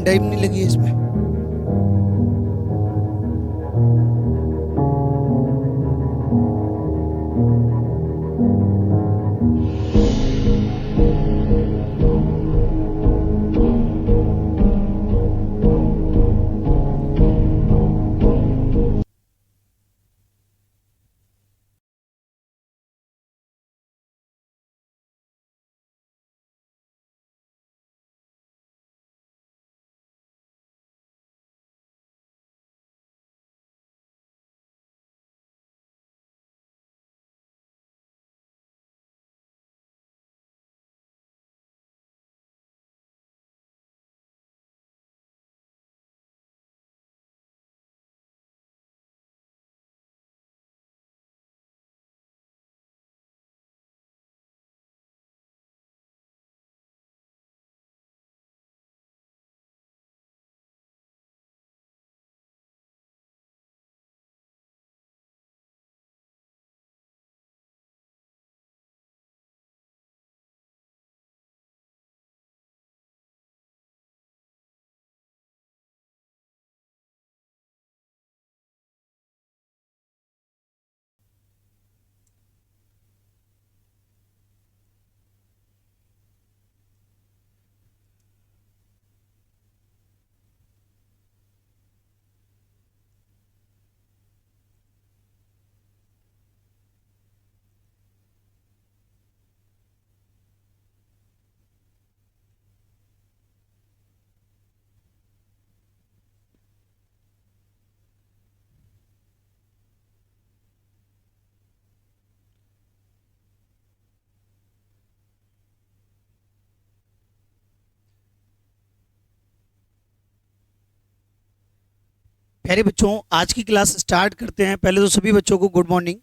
Time नहीं लगी है इसमें। प्यारे बच्चों, आज की क्लास स्टार्ट करते हैं। पहले तो सभी बच्चों को गुड मॉर्निंग।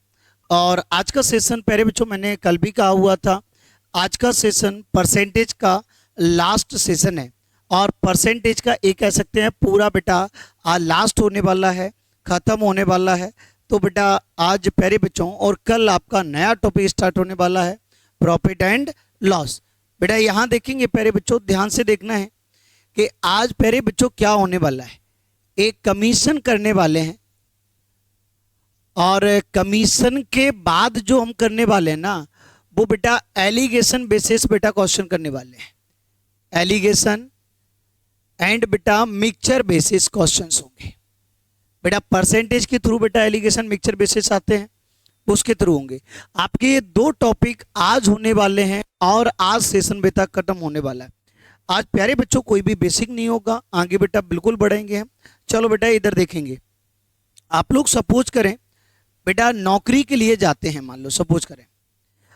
और आज का सेशन प्यारे बच्चों मैंने कल भी कहा हुआ था, आज का सेशन परसेंटेज का लास्ट सेशन है। और परसेंटेज का एक कह सकते हैं पूरा बेटा लास्ट होने वाला है, ख़त्म होने वाला है। तो बेटा आज प्यारे बच्चों और कल आपका नया टॉपिक स्टार्ट होने वाला है, प्रॉफिट एंड लॉस। बेटा यहाँ देखेंगे प्यारे बच्चों, ध्यान से देखना है कि आज प्यारे बच्चों क्या होने वाला है। एक कमीशन करने वाले हैं और कमीशन के बाद जो हम करने वाले हैं ना, वो बेटा एलिगेशन बेसिस बेटा क्वेश्चन करने वाले हैं। एलिगेशन एंड बेटा मिक्सचर बेसिस क्वेश्चंस होंगे। बेटा परसेंटेज के थ्रू बेटा एलिगेशन मिक्सचर बेसिस आते हैं, उसके थ्रू होंगे। आपके ये दो टॉपिक आज होने वाले हैं और आज सेशन बेटा खत्म होने वाला है। आज प्यारे बच्चों कोई भी बेसिक नहीं होगा, आगे बेटा बिल्कुल बढ़ेंगे हम। चलो बेटा इधर देखेंगे। आप लोग सपोज करें बेटा नौकरी के लिए जाते हैं, मान लो सपोज करें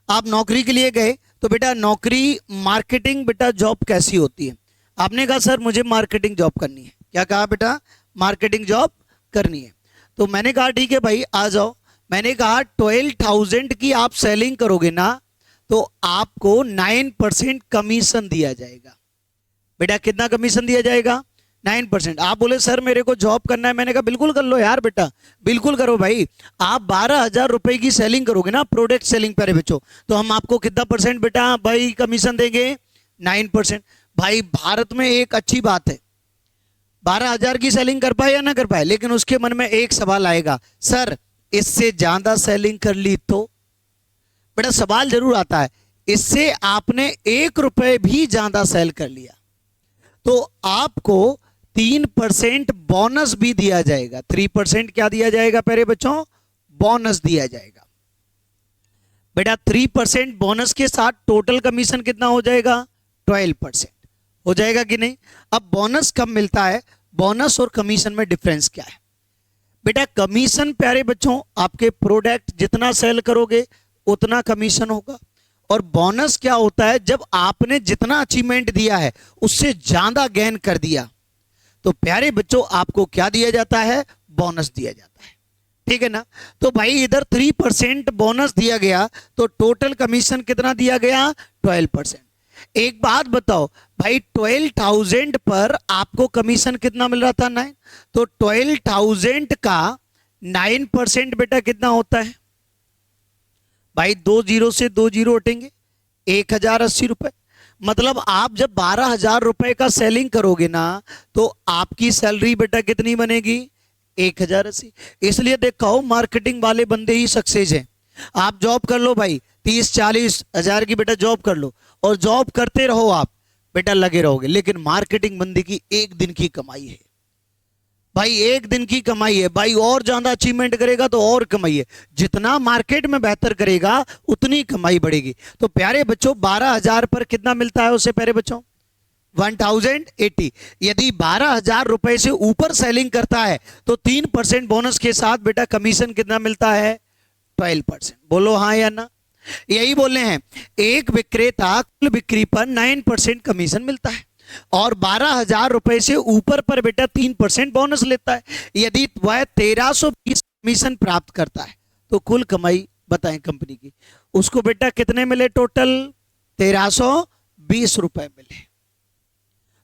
आप नौकरी के लिए गए, तो बेटा नौकरी मार्केटिंग बेटा जॉब कैसी होती है। आपने कहा सर मुझे मार्केटिंग जॉब करनी है। क्या कहा बेटा? मार्केटिंग जॉब करनी है। तो मैंने कहा ठीक है भाई आ जाओ। मैंने कहा 12,000 की आप सेलिंग करोगे ना, तो आपको 9% कमीशन दिया जाएगा। बेटा कितना कमीशन दिया जाएगा? 9%। आप बोले सर मेरे को जॉब करना है। मैंने कहा बिल्कुल कर लो यार बेटा, बिल्कुल करो भाई। आप 12,000 रुपए की सेलिंग करोगे ना, प्रोडक्ट सेलिंग प्यारे बच्चों, तो हम आपको कितना परसेंट बेटा भाई कमीशन देंगे? 9%। भाई भारत में एक अच्छी बात है, 12,000 की सेलिंग कर पाए या ना कर पाए, लेकिन उसके मन में एक सवाल आएगा, सर इससे ज्यादा सेलिंग कर ली तो? बेटा सवाल जरूर आता है, इससे आपने 1 रुपए भी ज्यादा सेल कर लिया तो आपको 3% बोनस भी दिया जाएगा। 3% क्या दिया जाएगा प्यारे बच्चों? बोनस दिया जाएगा। बेटा 3% बोनस के साथ टोटल कमीशन कितना हो जाएगा? 12% हो जाएगा कि नहीं? अब बोनस कब मिलता है? बोनस और कमीशन में डिफरेंस क्या है? बेटा कमीशन प्यारे बच्चों आपके प्रोडक्ट जितना सेल करोगे उतना कमीशन होगा। और बोनस क्या होता है? जब आपने जितना अचीवमेंट दिया है उससे ज्यादा गेन कर दिया तो प्यारे बच्चों आपको क्या दिया जाता है? बोनस दिया जाता है। ठीक है ना? तो भाई इधर 3% बोनस दिया गया तो टोटल कमीशन कितना दिया गया? 12%। एक बात बताओ भाई, 12,000 पर आपको कमीशन कितना मिल रहा था? 9। तो 12,000 का 9% बेटा कितना होता है भाई? 2 जीरो से 2 जीरो हटेंगे, 1,080 रुपए। मतलब आप जब 12,000 रुपए का सेलिंग करोगे ना, तो आपकी सैलरी बेटा कितनी बनेगी? 1,080। इसलिए देखो मार्केटिंग वाले बंदे ही सक्सेस हैं। आप जॉब कर लो भाई, 30-40 हजार की बेटा जॉब कर लो, और जॉब करते रहो आप, बेटा लगे रहोगे। लेकिन मार्केटिंग बंदे की एक दिन की कमाई है भाई, एक दिन की कमाई है भाई। और ज्यादा अचीवमेंट करेगा तो और कमाई है, जितना मार्केट में बेहतर करेगा उतनी कमाई बढ़ेगी। तो प्यारे बच्चों 12,000 पर कितना मिलता है उसे प्यारे बच्चों? 1080। यदि 12,000 रुपए से ऊपर सेलिंग करता है तो 3% बोनस के साथ बेटा कमीशन कितना मिलता है? 12%। बोलो हाँ या ना। यही बोले हैं, एक विक्रेता कुल बिक्री पर 9% कमीशन मिलता है, और 12,000 रुपए से ऊपर पर बेटा 3% बोनस लेता है। यदि वह 1320 कमीशन प्राप्त करता है तो कुल कमाई बताएं कंपनी की, उसको बेटा कितने मिले? टोटल 1320 रुपए मिले।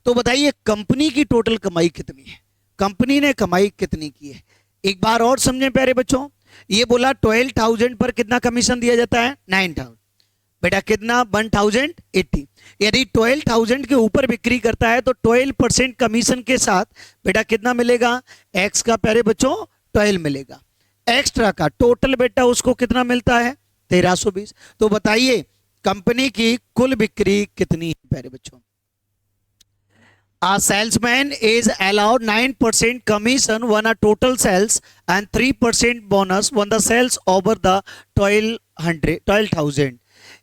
तो बताइए कंपनी की टोटल कमाई कितनी है, कंपनी ने कमाई कितनी की है? एक बार और समझें प्यारे बच्चों। ये बोला 12,000 पर कितना कमीशन दिया जाता है? 9,000। बेटा कितना? 1,080। यदि 12,000 के ऊपर बिक्री करता है तो 12% कमीशन के साथ बेटा कितना मिलेगा? एक्स का प्यारे बच्चों 12 मिलेगा। एक्स्ट्रा का टोटल बेटा उसको कितना मिलता है? 1320। तो बताइए कंपनी की कुल बिक्री कितनी है प्यारे बच्चों? A salesman is allowed 9% commission on a total sales and 3% bonus on the sales over the 12,000.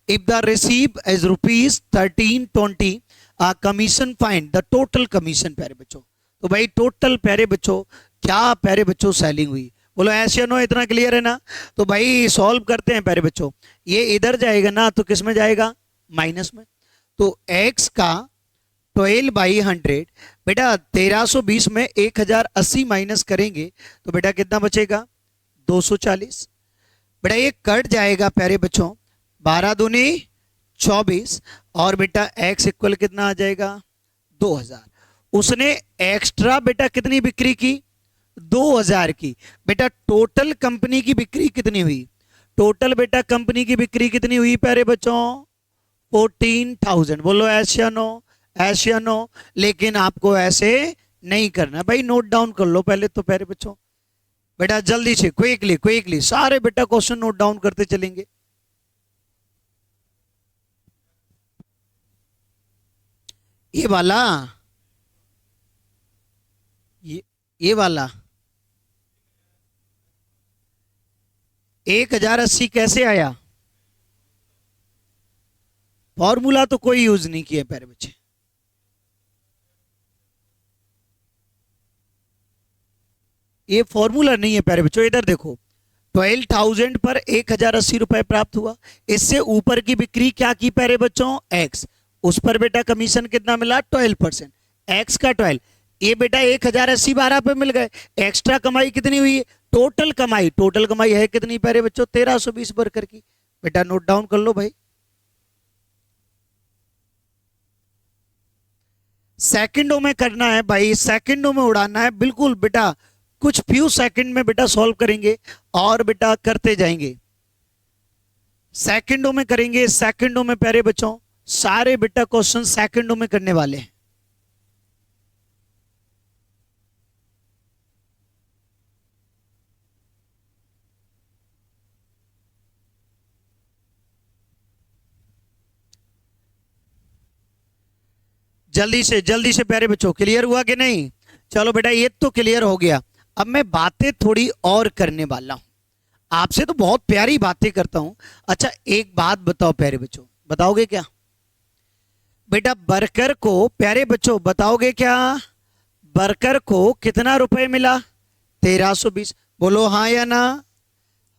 If the receipt is rupees 1320, a commission find the total commission प्यारे बच्चों। तो भाई टोटल प्यारे बच्चों क्या प्यारे बच्चों सेलिंग हुई? बोलो ऐसे या नो, इतना क्लियर है ना? तो भाई सॉल्व करते हैं प्यारे बच्चों। ये इधर जाएगा ना तो किस में जाएगा? माइनस में। तो x का 12/100 बेटा 1320 में 1,080 माइनस करेंगे तो बेटा कितना बचेगा? 240। बेटा ये कट जाएगा प्यारे बच्चों, 12 दूनी 24, और बेटा x इक्वल कितना आ जाएगा? 2,000। उसने एक्स्ट्रा बेटा कितनी बिक्री की? 2,000 की। बेटा टोटल कंपनी की बिक्री कितनी हुई? टोटल बेटा कंपनी की बिक्री कितनी हुई प्यारे बच्चों? 14,000। बोलो ऐसे या नो? ऐसे या नो? लेकिन आपको ऐसे नहीं करना भाई, नोट डाउन कर लो पहले तो प्यारे बच्चों। बेटा जल्दी से क्विकली क्विकली सारे बेटा क्वेश्चन नोट डाउन करते चलेंगे। ये वाला, ये वाला 1,080 कैसे आया? फॉर्मूला तो कोई यूज नहीं किया प्यारे बच्चे। ये फॉर्मूला नहीं है प्यारे बच्चों। इधर देखो 12,000 पर 1,080 रुपए प्राप्त हुआ, इससे ऊपर की बिक्री क्या की प्यारे बच्चों? एक्स। उस पर बेटा कमीशन कितना मिला? 12%। एक्स का 12, ये बेटा 1,080 12 पे मिल गए। एक्स्ट्रा कमाई कितनी हुई? टोटल कमाई, टोटल कमाई है कितनी प्यारे बच्चों? 1,320 वर्कर की। बेटा नोट डाउन कर लो भाई। सेकंडों में करना है भाई, सेकंडों में उड़ाना है बिल्कुल बेटा। कुछ फ्यू सेकंड में बेटा सॉल्व करेंगे और बेटा करते जाएंगे। सेकंडों में करेंगे, सेकंडों में प्यारे बच्चों सारे बेटा क्वेश्चन सेकंडों में करने वाले हैं। जल्दी से प्यारे बच्चों क्लियर हुआ कि नहीं? चलो बेटा ये तो क्लियर हो गया। अब मैं बातें थोड़ी और करने वाला हूं, आपसे तो बहुत प्यारी बातें करता हूं। अच्छा एक बात बताओ प्यारे बच्चों, बताओगे क्या? बेटा वर्कर को प्यारे बच्चों बताओगे क्या? वर्कर को कितना रुपए मिला? 1,320। बोलो हाँ या ना?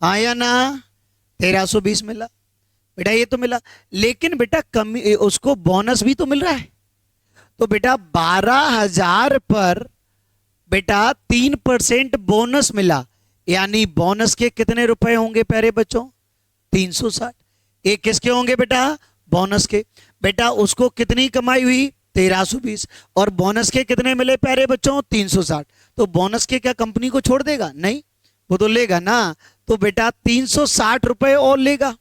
हाँ या ना? 1,320 मिला बेटा, ये तो मिला। लेकिन बेटा कमी उसको बोनस भी तो मिल रहा है। तो बेटा 12,000 पर बेटा 3% बोनस मिला, यानी बोनस के कितने रुपए होंगे प्यारे बच्चों? 360। ये किसके होंगे बेटा? बोनस के। बेटा उसको कितनी कमाई हुई? 1,320। और बोनस के कितने मिले प्यारे बच्चों? 360। तो बोनस के क्या कंपनी को छोड़ देगा? नहीं, वो तो लेगा ना। तो बेटा 360 रुपए और लेगा।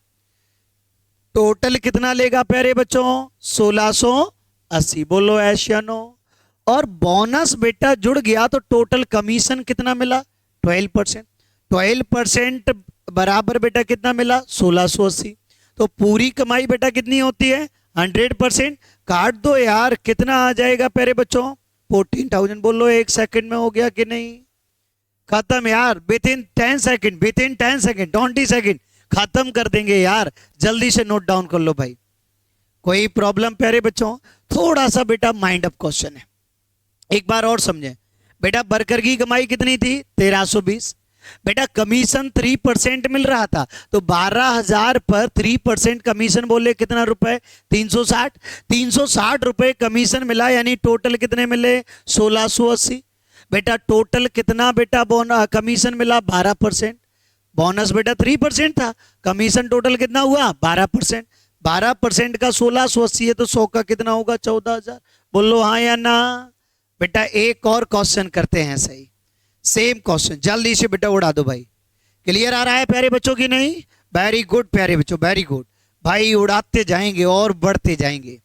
टोटल कितना लेगा प्यारे बच्चों? 1680। बोलो एस या नो। और बोनस बेटा जुड़ गया तो टोटल कमीशन कितना मिला? 12%। 12% बराबर बेटा कितना मिला? 1680। तो पूरी कमाई बेटा कितनी होती है? 100%। काट दो यार, कितना आ जाएगा प्यारे बच्चों? 14,000। बोलो 1 सेकंड में हो गया कि नहीं? खत्म यार, with in 10 second, with in 10 second, 20 second खत्म कर देंगे यार। जल्दी से नोट डाउन कर लो भाई। कोई प्रॉब्लम प्यारे बच्चों? थोड़ा सा बेटा माइंड अप क्वेश्चन है, एक बार और समझें। बेटा वर्कर की कमाई कितनी थी? 1320। बेटा कमीशन 3% मिल रहा था, तो 12,000 पर 3% कमीशन बोले कितना रुपए? 360। 360 रुपए कमीशन मिला, यानी टोटल कितने मिले? 1680। बेटा टोटल कितना बेटा कमीशन मिला? 12%। बोनस बेटा 3% था, कमीशन टोटल कितना हुआ? 12%। 12% का 1680 है, तो 100 का कितना होगा? 14,000। बोलो हाँ या ना? बेटा एक और क्वेश्चन करते हैं, सही सेम क्वेश्चन, जल्दी से बेटा उड़ा दो भाई। क्लियर आ रहा है प्यारे बच्चों की नहीं? वेरी गुड प्यारे बच्चों, वेरी गुड भाई, उड़ाते जाएंगे और बढ़ते जाएंगे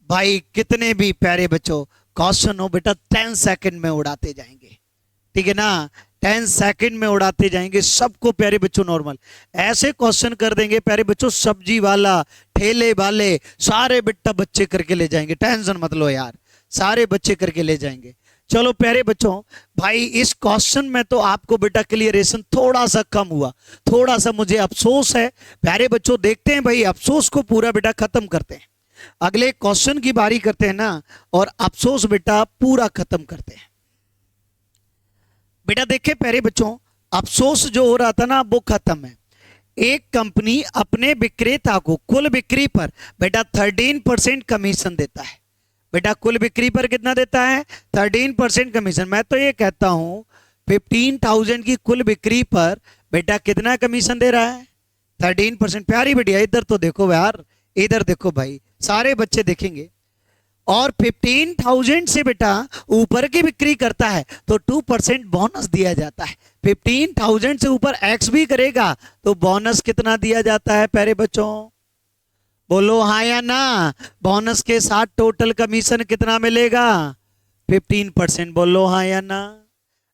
भाई। कितने भी प्यारे बच्चों क्वेश्चन हो बेटा 10 सेकंड में उड़ाते जाएंगे, ठीक है ना? 10 सेकंड में उड़ाते जाएंगे सबको प्यारे बच्चों। नॉर्मल ऐसे क्वेश्चन कर देंगे प्यारे बच्चों, सब्जी वाला, ठेले वाले, सारे बेटा बच्चे करके ले जाएंगे। टेंशन मत लो यार, सारे बच्चे करके ले जाएंगे। चलो प्यारे बच्चों, भाई इस क्वेश्चन में तो आपको बेटा क्लियरेशन थोड़ा सा कम हुआ, थोड़ा सा मुझे अफसोस है प्यारे बच्चों। देखते हैं भाई, अफसोस को पूरा बेटा खत्म करते हैं, अगले क्वेश्चन की बारी करते हैं ना, और अफसोस बेटा पूरा खत्म करते हैं। बेटा देखिए प्यारे बच्चों, अफसोस जो हो रहा था ना वो खत्म है। एक कंपनी अपने विक्रेता को कुल बिक्री पर बेटा 13% कमीशन देता है। बेटा कुल बिक्री पर कितना देता है? 13% कमीशन। मैं तो ये कहता हूं 15,000 की कुल बिक्री पर बेटा कितना कमीशन दे रहा है? 13%। प्यारी बेटिया इधर तो देखो यार, इधर देखो भाई, सारे बच्चे देखेंगे। और 15,000 से बेटा ऊपर की बिक्री करता है तो 2% बोनस दिया जाता है। 15,000 से ऊपर एक्स भी करेगा तो बोनस कितना दिया जाता है प्यारे बच्चों? बोलो हाँ या ना? बोनस के साथ टोटल कमीशन कितना मिलेगा? 15%। बोलो हाँ या ना?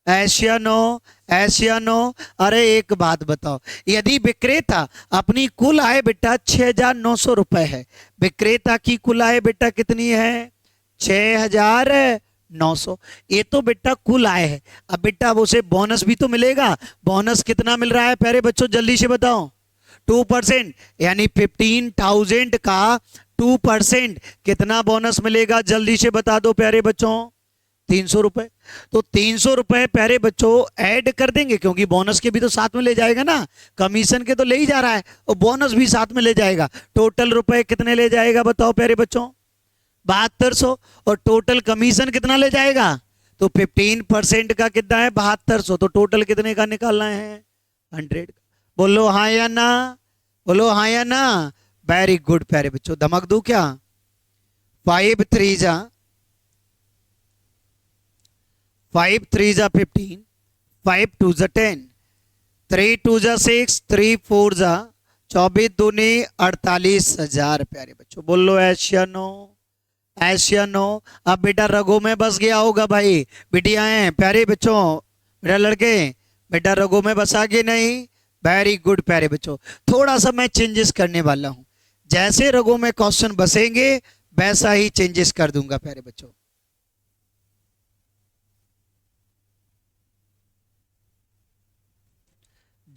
ऐसा नो, ऐसा नो। अरे एक बात बताओ, यदि विक्रेता अपनी कुल आय बेटा 6,900 रुपए है, विक्रेता की कुल आय बेटा कितनी है? 6,900। ये तो बेटा कुल आय है। अब बेटा उसे बोनस भी तो मिलेगा। बोनस कितना मिल रहा है प्यारे बच्चों? जल्दी से बताओ। 2%, यानी 15,000 का 2% कितना बोनस मिलेगा? जल्दी से बता दो प्यारे बच्चों। 300 रुपए। तो 300 रुपए प्यारे बच्चों ऐड कर देंगे, क्योंकि बोनस के भी तो साथ में ले जाएगा ना, कमीशन के तो ले ही जा रहा है और बोनस भी साथ में ले जाएगा। टोटल रुपए कितने ले जाएगा बताओ प्यारे बच्चों? 7200। और टोटल कमीशन कितना ले जाएगा? तो 15% का कितना है? 7200। तो टोटल कितने का निकालना है? 100 का। बोलो हाँ या ना? बोलो हाँ या ना? वेरी गुड प्यारे बच्चों, धमक दूं क्या? 5 3 जा 5 3 जा 15, 5 2 जा 10, 3 2 जा 6, 3 4 जा 24 दूनी 48,000 प्यारे बच्चों। बोलो ऐसा नो, ऐसा नो। अब बेटा रगों में बस गया होगा भाई, बिटियाएं प्यारे बच्चों, बेटा लड़के, बेटा रगों में बसा के नहीं? वेरी गुड प्यारे बच्चों। थोड़ा सा मैं चेंजेस करने वाला हूं, जैसे रगों में क्वेश्चन बसेंगे वैसा ही चेंजेस कर दूंगा प्यारे बच्चों।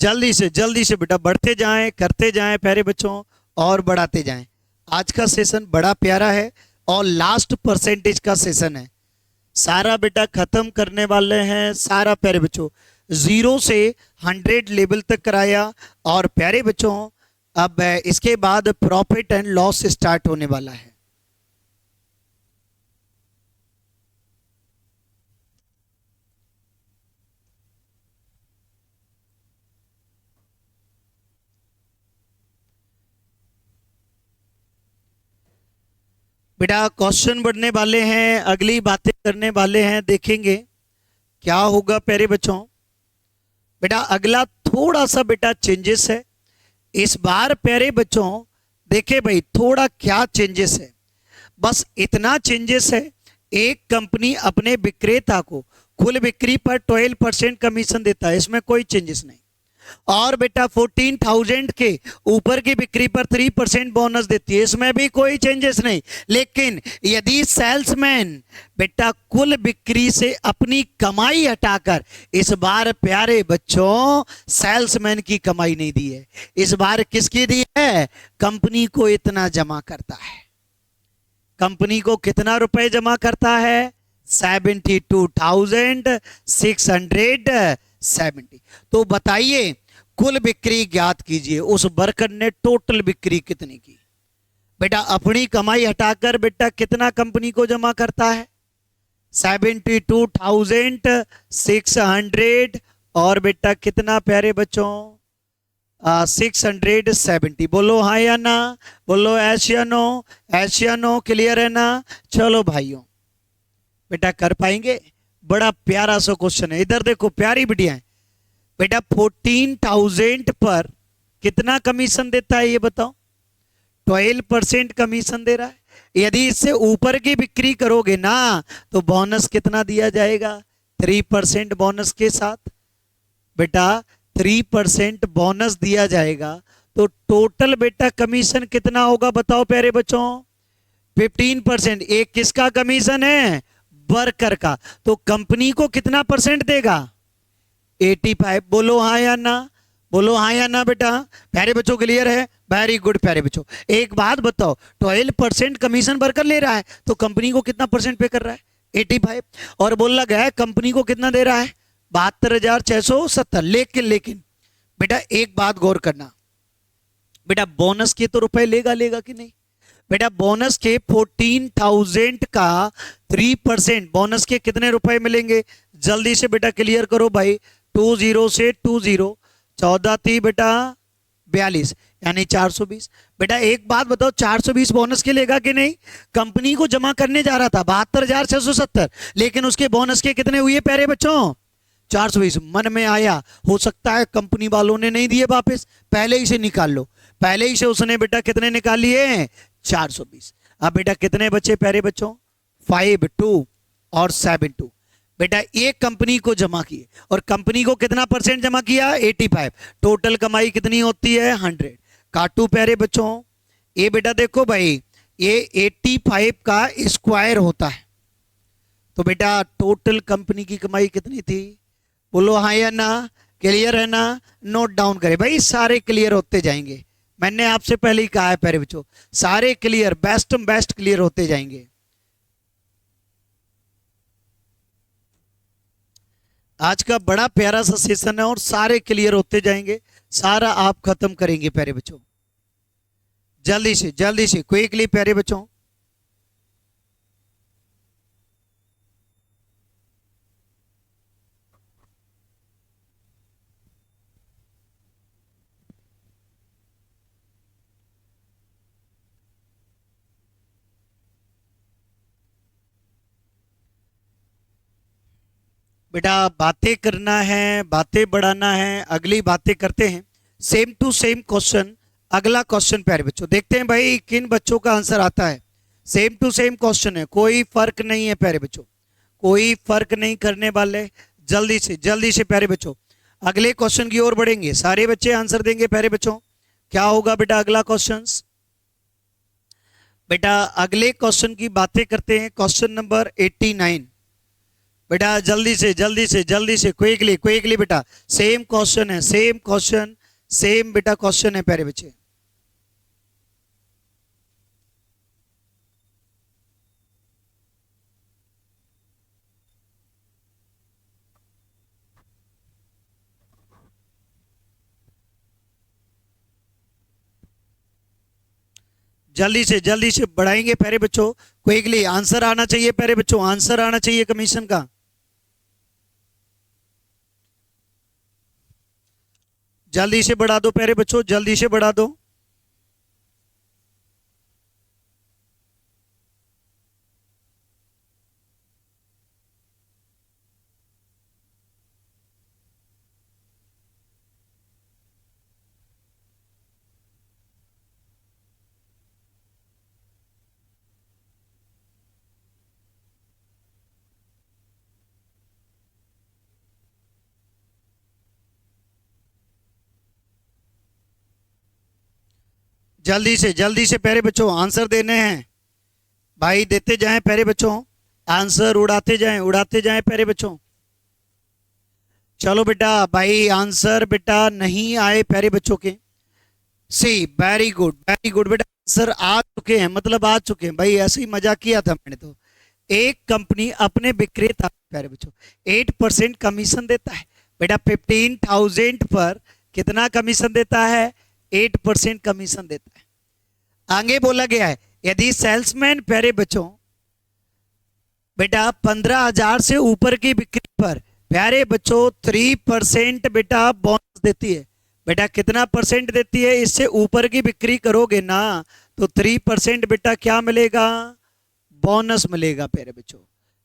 जल्दी से बेटा बढ़ते जाएं, करते जाएं प्यारे बच्चों, और बढ़ाते जाएं। आज का सेशन बड़ा प्यारा है और लास्ट परसेंटेज का सेशन है। सारा बेटा खत्म करने वाले हैं, सारा प्यारे बच्चों 0 से 100 लेवल तक कराया। और प्यारे बच्चों अब इसके बाद प्रॉफिट एंड लॉस स्टार्ट होने वाला है। बेटा क्वेश्चन बढ़ने वाले हैं, अगली बातें करने वाले हैं, देखेंगे क्या होगा प्यारे बच्चों। बेटा अगला थोड़ा सा बेटा चेंजेस है इस बार प्यारे बच्चों। देखिए भाई थोड़ा क्या चेंजेस है, बस इतना चेंजेस है। एक कंपनी अपने विक्रेता को कुल बिक्री पर 12% कमीशन देता है, इसमें कोई चेंजेस नहीं। और बेटा 14,000 के ऊपर की बिक्री पर 3% बोनस देती है, इसमें भी कोई चेंजेस नहीं। लेकिन यदि सेल्समैन बेटा कुल बिक्री से अपनी कमाई हटाकर, इस बार प्यारे बच्चों सेल्समैन की कमाई नहीं दी है, इस बार किसकी दी है, कंपनी को इतना जमा करता है। कंपनी को कितना रुपए जमा करता है, 72,670। तो बताइए कुल बिक्री ज्ञात कीजिए, उस वर्कर ने टोटल बिक्री कितनी की। बेटा अपनी कमाई हटाकर बेटा कितना कंपनी को जमा करता है, 72,600। और बेटा कितना प्यारे बच्चों, 670। बोलो हाँ या ना, बोलो ऐश या नो, ऐश या नो, क्लियर है ना। चलो भाइयों बेटा कर पाएंगे, बड़ा प्यारा सा क्वेश्चन है, इधर देखो प्यारी बिटिया है। बेटा 14,000 पर कितना कमीशन देता है ये बताओ, 12% कमीशन दे रहा है। यदि इससे ऊपर की बिक्री करोगे ना तो बोनस कितना दिया जाएगा, 3% बोनस के साथ। बेटा 3% बोनस दिया जाएगा, तो टोटल बेटा कमीशन कितना होगा बताओ प्यारे बच्चों, 15%। एक किसका कमीशन है, वर्कर का, तो कंपनी को कितना परसेंट देगा, 85। बोलो हाँ या ना, बोलो हाँ या ना बेटा। प्यारे बच्चों क्लियर है, वेरी गुड प्यारे बच्चों। एक बात बताओ, 12% कमीशन वर्कर ले रहा है तो कंपनी को कितना परसेंट पे कर रहा है, 85। और बोला गया है कंपनी को कितना दे रहा है, 72,670। लेकिन लेकिन बेटा एक बात गौर करना, बेटा बोनस के तो रुपए लेगा लेगा कि नहीं। बेटा बोनस के 14,000 का 3%, बोनस के कितने रुपए मिलेंगे, जल्दी से बेटा क्लियर करो भाई। 20 से 20, 14 थी बेटा 42, यानी 420। बेटा एक बात बताओ, 420 बोनस के लेगा कि नहीं। कंपनी को जमा करने जा रहा था 72,670, लेकिन उसके बोनस के कितने हुए प्यारे बच्चों, 420। मन में आया हो सकता है कंपनी वालों ने नहीं दिए वापस, पहले ही से निकाल लो। पहले ही से उसने बेटा कितने निकाल लिए, 420। अब बेटा कितने बच्चे प्यारे बच्चों, 5 2 और 7 2। बेटा एक कंपनी को जमा किए और कंपनी को कितना परसेंट जमा किया, 85। टोटल कमाई कितनी होती है, 100। काटू प्यारे बच्चों, ये बेटा देखो भाई ये 85 का स्क्वायर होता है, तो बेटा टोटल कंपनी की कमाई कितनी थी, बोलो हाँ या ना, क्लियर है ना। नोट डाउन करें भाई, सारे क्लियर होते जाएंगे। मैंने आपसे पहले ही कहा है प्यारे बच्चों, सारे क्लियर, बेस्ट बेस्ट क्लियर होते जाएंगे। आज का बड़ा प्यारा सा सेशन है और सारे क्लियर होते जाएंगे, सारा आप खत्म करेंगे प्यारे बच्चों। जल्दी से क्विकली प्यारे बच्चों। बेटा बातें करना है, बातें बढ़ाना है, अगली बातें करते हैं। सेम टू सेम क्वेश्चन, अगला क्वेश्चन प्यारे बच्चों, देखते हैं भाई किन बच्चों का आंसर आता है। सेम टू सेम क्वेश्चन है, कोई फर्क नहीं है प्यारे बच्चों, कोई फर्क नहीं करने वाले। जल्दी से प्यारे बच्चों अगले क्वेश्चन की ओर बढ़ेंगे, सारे बच्चे आंसर देंगे प्यारे बच्चों। क्या होगा बेटा अगला क्वेश्चन, बेटा अगले क्वेश्चन की बातें करते हैं, क्वेश्चन नंबर 89। बेटा जल्दी से क्विकली क्विकली बेटा, सेम क्वेश्चन है, सेम क्वेश्चन, सेम बेटा क्वेश्चन है प्यारे बच्चे। जल्दी से बढ़ाएंगे प्यारे बच्चों, क्विकली आंसर आना चाहिए प्यारे बच्चों, आंसर आना चाहिए कमीशन का। जल्दी से बढ़ा दो प्यारे बच्चों, जल्दी से बढ़ा दो। जल्दी से प्यारे बच्चों आंसर देने हैं भाई, देते जाएं प्यारे बच्चों, आंसर उड़ाते जाएं प्यारे बच्चों। चलो बेटा भाई, आंसर बेटा नहीं आए प्यारे बच्चों के। सी वेरी गुड बेटा, आंसर आ चुके हैं, मतलब आ चुके हैं भाई, ऐसे ही मजाक किया था मैंने तो। एक कंपनी अपने विक्रेता प्यारे बच्चों 8% कमीशन देता है बेटा। 15,000 पर कितना कमीशन देता है? 8% कमीशन देता है। आगे बोला गया है यदि सेल्समैन प्यारे बच्चों बेटा 15,000 से ऊपर की बिक्री पर प्यारे बच्चों 3% बेटा बोनस देती है। बेटा कितना परसेंट देती है? इससे ऊपर की बिक्री करोगे ना तो 3% बेटा क्या मिलेगा? बोनस मिलेगा प्यारे बच्चों।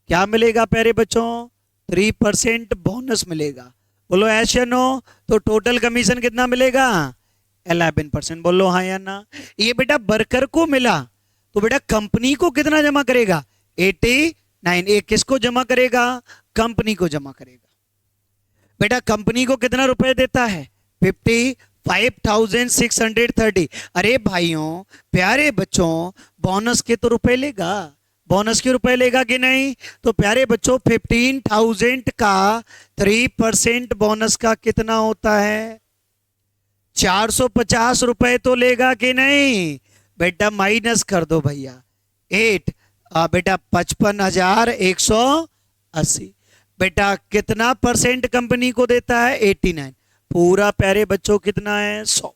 क्या मिलेगा प्यारे बच्चों? 3% बोनस मिलेगा। बोलो ऐश या नो? तो टोटल कमीशन कितना मिलेगा? 11%। बोलो हाँ या ना? ये बेटा वर्कर को मिला तो बेटा कंपनी को कितना जमा करेगा? 89। ये किसको जमा करेगा? कंपनी को जमा करेगा। बेटा कंपनी को कितना रुपए देता है? 55,630। अरे भाइयों प्यारे बच्चों बोनस के तो रुपए लेगा, बोनस के रुपए लेगा कि नहीं? तो प्यारे बच्चों 15,000 का 3% बोनस का कितना होता है? 450 रुपए तो लेगा कि नहीं? बेटा माइनस कर दो भैया 8, बेटा 55,180। बेटा कितना परसेंट कंपनी को देता है? 89। पूरा प्यारे बच्चों कितना है? 100।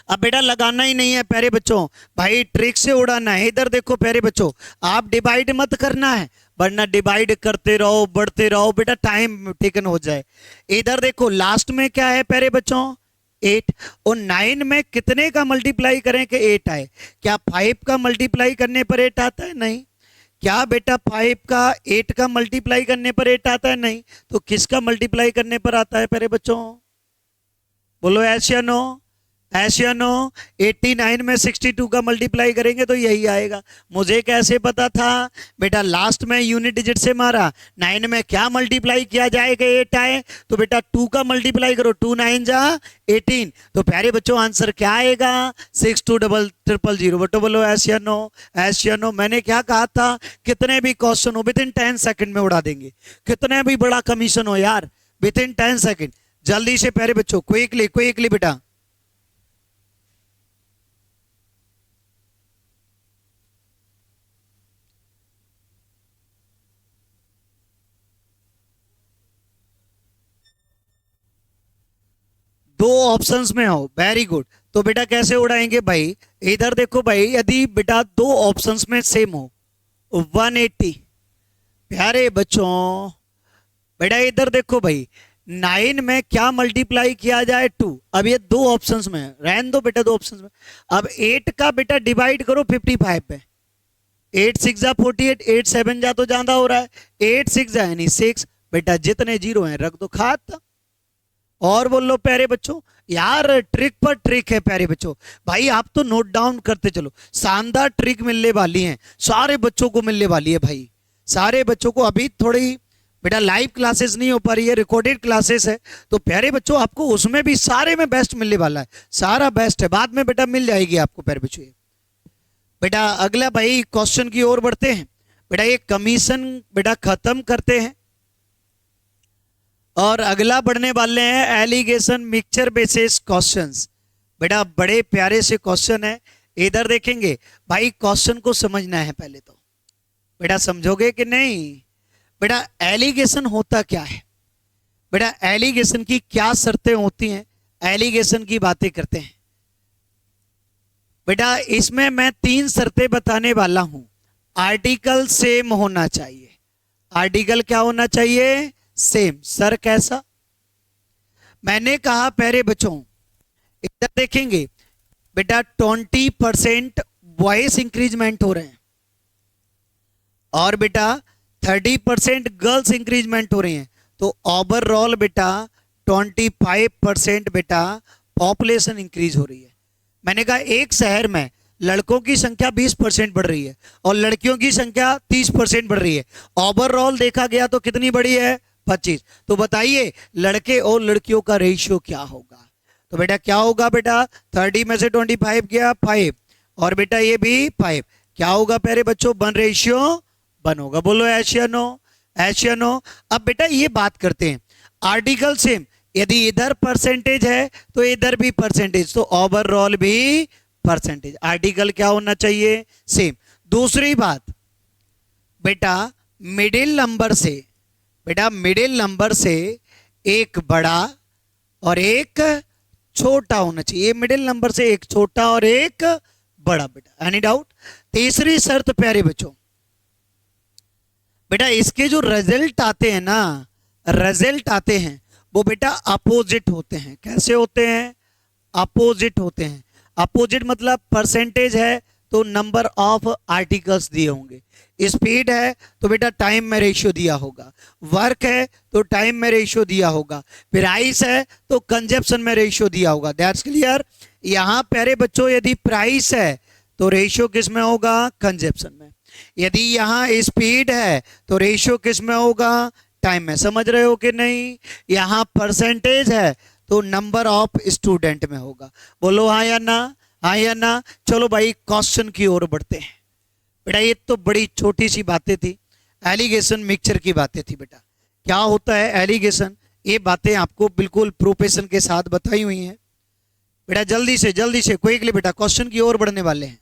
अब बेटा लगाना ही नहीं है प्यारे बच्चों, भाई ट्रिक से उड़ाना है। इधर देखो प्यारे बच्चों, आप डिवाइड मत करना है वरना डिवाइड करते रहो बढ़ते रहो बेटा, टाइम टेकन हो जाए। इधर देखो लास्ट में क्या है प्यारे बच्चों? 8। और 9 में कितने का मल्टीप्लाई करें कि 8 आए? क्या 5 का मल्टीप्लाई करने पर 8 आता है? नहीं। क्या बेटा 5 का 8 का मल्टीप्लाई करने पर 8 आता है? नहीं। तो किसका मल्टीप्लाई करने पर आता है प्यारे बच्चों? बोलो ऐश या नो? ऐश या नो? 89 में 62 का मल्टीप्लाई करेंगे तो यही आएगा। मुझे कैसे पता था? बेटा लास्ट में यूनिट डिजिट से मारा। 9 में क्या मल्टीप्लाई किया जाएगा 8 आए? तो बेटा 2 का मल्टीप्लाई करो, 2 9 जा 18। तो प्यारे बच्चों आंसर क्या आएगा? 620000। बटो बोलो ऐश या नो? ऐश या नो? मैंने क्या कहा था? कितने भी क्वेश्चन हो विद इन 10 सेकंड में उड़ा देंगे, कितने भी बड़ा कमीशन हो यार विद इन 10 सेकंड। जल्दी से प्यारे बच्चों क्विकली बेटा। दो ऑप्शंस में हो, वेरी गुड। तो बेटा कैसे उड़ाएंगे भाई? इधर देखो भाई, यदि बेटा दो ऑप्शंस में सेम हो 180। प्यारे बच्चों बेटा इधर देखो भाई, 9 में क्या मल्टीप्लाई किया जाए? 2। अब ये दो ऑप्शंस में है, रहने दो बेटा दो ऑप्शंस में। अब 8 का बेटा डिवाइड करो 55 पे। 8 6 जा 48, 8 7 जा तो ज्यादा हो रहा है, 8 6 जा यानी 6। बेटा जितने जीरो हैं रख दो खात। और बोल लो प्यारे बच्चों, यार ट्रिक पर ट्रिक है प्यारे बच्चों। भाई आप तो नोट डाउन करते चलो, शानदार ट्रिक मिलने वाली है, सारे बच्चों को मिलने वाली है भाई, सारे बच्चों को। अभी थोड़ी बेटा लाइव क्लासेस नहीं हो पा रही है, रिकॉर्डेड क्लासेस है, तो प्यारे बच्चों आपको उसमें भी सारे में बेस्ट मिलने वाला है, सारा बेस्ट है, बाद में बेटा मिल जाएगी आपको प्यारे बच्चों। बेटा अगला भाई क्वेश्चन की ओर बढ़ते हैं। बेटा ये कमीशन बेटा खत्म करते हैं और अगला बढ़ने वाले हैं एलिगेशन मिक्सचर बेसिस क्वेश्चंस। बेटा बड़े प्यारे से क्वेश्चन है, इधर देखेंगे भाई। क्वेश्चन को समझना है पहले तो, बेटा समझोगे कि नहीं? बेटा एलिगेशन होता क्या है? बेटा एलिगेशन की क्या शर्तें होती हैं? एलिगेशन की बातें करते हैं बेटा। इसमें मैं 3 शर्तें बताने वाला हूं। आर्टिकल सेम होना चाहिए। आर्टिकल क्या होना चाहिए? सेम। सर कैसा? मैंने कहा प्यारे बच्चों इधर देखेंगे बेटा 20% वॉइस इंक्रीजमेंट हो रहे हैं और बेटा 30% गर्ल्स इंक्रीजमेंट हो रही हैं, तो ओवरऑल बेटा 25% बेटा पॉपुलेशन इंक्रीज हो रही है। मैंने कहा एक शहर में लड़कों की संख्या 20% बढ़ रही है और लड़कियों की संख्या 30% बढ़ रही है। ओवरऑल देखा गया तो कितनी बढ़ी है? 25। तो बताइए लड़के और लड़कियों का रेशियो क्या होगा? तो बेटा क्या होगा बेटा, 30 में से 25 गया 5, और बेटा ये भी 5, क्या होगा प्यारे बच्चों, 1:1 होगा। बोलो एश या नो, एश या नो। अब बेटा ये बात करते हैं आर्टिकल सेम, यदि इधर परसेंटेज है तो इधर भी परसेंटेज, तो ओवरऑल भी परसेंटेज, आर्टिकल क्या होना चाहिए, सेम। दूसरी बात बेटा मिडिल नंबर से, बेटा मिडिल नंबर से एक बड़ा और एक छोटा होना चाहिए, मिडिल नंबर से एक छोटा और एक बड़ा। बेटा एनी डाउट। तीसरी शर्त प्यारे बच्चों, बेटा इसके जो रिजल्ट आते हैं ना, रिजल्ट आते हैं वो बेटा अपोजिट होते हैं। कैसे होते हैं, अपोजिट होते हैं। अपोजिट मतलब परसेंटेज है तो नंबर ऑफ आर्टिकल्स दिए होंगे, स्पीड है तो बेटा टाइम में रेशियो दिया होगा, वर्क है तो टाइम में रेशियो दिया होगा, प्राइस है तो कंजप्शन में रेशियो दिया होगा। That's clear. यहां प्यारे बच्चों यदि प्राइस है तो रेशियो किस में होगा, कंजप्शन में। यदि यहां स्पीड है तो रेशियो किस में होगा, टाइम में। समझ रहे हो कि नहीं। यहां परसेंटेज है तो नंबर ऑफ स्टूडेंट में होगा। बोलो हाँ या ना, हाँ या ना। चलो भाई क्वेश्चन की ओर बढ़ते हैं। बेटा ये तो बड़ी छोटी सी बातें थी, एलिगेशन मिक्सचर की बातें थी। बेटा क्या होता है एलिगेशन, ये बातें आपको बिल्कुल प्रोफेशन के साथ बताई हुई हैं। बेटा जल्दी से क्विकली बेटा क्वेश्चन की ओर बढ़ने वाले हैं।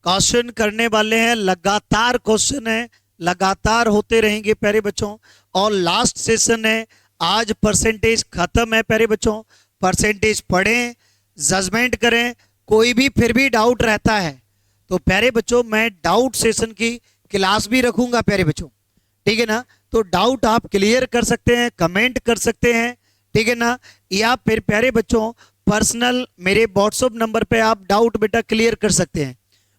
क्वेश्चन करने वाले हैं, लगातार क्वेश्चन है, लगातार होते रहेंगे प्यारे बच्चों। और लास्ट सेशन है, आज परसेंटेज खत्म है प्यारे बच्चों। परसेंटेज पढ़ें, जजमेंट करें। कोई भी फिर भी डाउट रहता है तो प्यारे बच्चों मैं डाउट सेशन की क्लास भी रखूंगा प्यारे बच्चों, ठीक है ना। तो डाउट आप क्लियर कर सकते हैं, कमेंट कर सकते हैं, ठीक है ना। या फिर प्यारे बच्चों पर्सनल मेरे व्हाट्सएप नंबर पे आप डाउट बेटा क्लियर कर सकते हैं।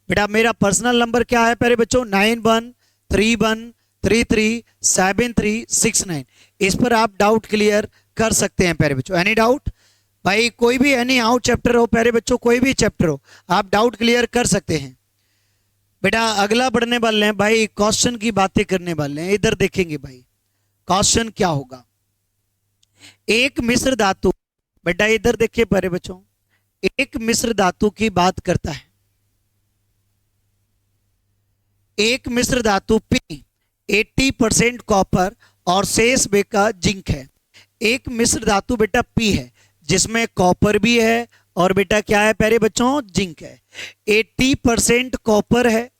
बेटा मेरा पर्सनल नंबर क्या है प्यारे बच्चों, 9131337369। इस पर आप डाउट क्लियर कर सकते हैं प्यारे बच्चों। एनी डाउट भाई, कोई भी एनी आउट चैप्टर हो प्यारे बच्चों, कोई भी चैप्टर हो आप डाउट क्लियर कर सकते हैं। बेटा अगला बढ़ने वाले हैं भाई, क्वेश्चन की बातें करने वाले हैं। इधर देखेंगे भाई क्वेश्चन क्या होगा। एक मिश्र धातु, बेटा इधर देखिए प्यारे बच्चों, एक मिश्र धातु की बात करता है। एक मिश्र धातु P 80% कॉपर और शेष बेका जिंक है। एक मिश्र धातु बेटा P है जिसमें कॉपर भी है और बेटा क्या है प्यारे बच्चों, जिंक है। 80% कॉपर है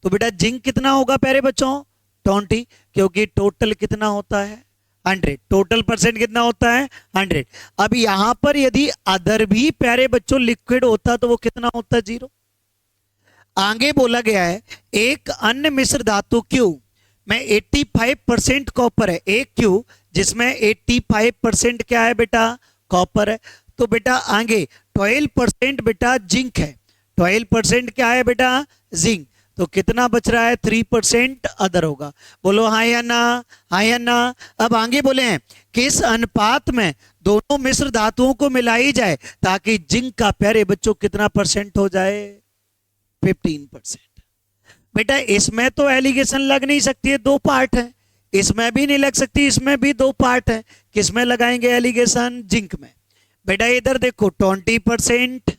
तो बेटा जिंक कितना होगा प्यारे बच्चों, 20, क्योंकि टोटल कितना होता है 100, टोटल परसेंट कितना होता है 100। अब यहां पर यदि अदर भी प्यारे बच्चों लिक्विड होता तो वो कितना होता, 0। आगे बोला गया है एक अन्य मिश्र धातु Q में 85% कॉपर है, एक Q जिसमें 85% क्या है बेटा, कॉपर है। तो बेटा आगे 12% बेटा जिंक है, 12% क्या है बेटा, जिंक। तो कितना बच रहा है, 3% अदर होगा। बोलो हाँ या ना, हाँ या ना। अब आगे बोले हैं किस अनुपात में दोनों मिश्र धातुओं को मिलाई जाए ताकि जिंक का प्यारे बच्चों कितना परसेंट हो जाए, 15%। बेटा इसमें तो एलिगेशन लग नहीं सकती है, 2 पार्ट है। इसमें भी नहीं लग सकती, इसमें भी 2 पार्ट है। किसमें लगाएंगे एलिगेशन, जिंक में। बेटा इधर देखो 20%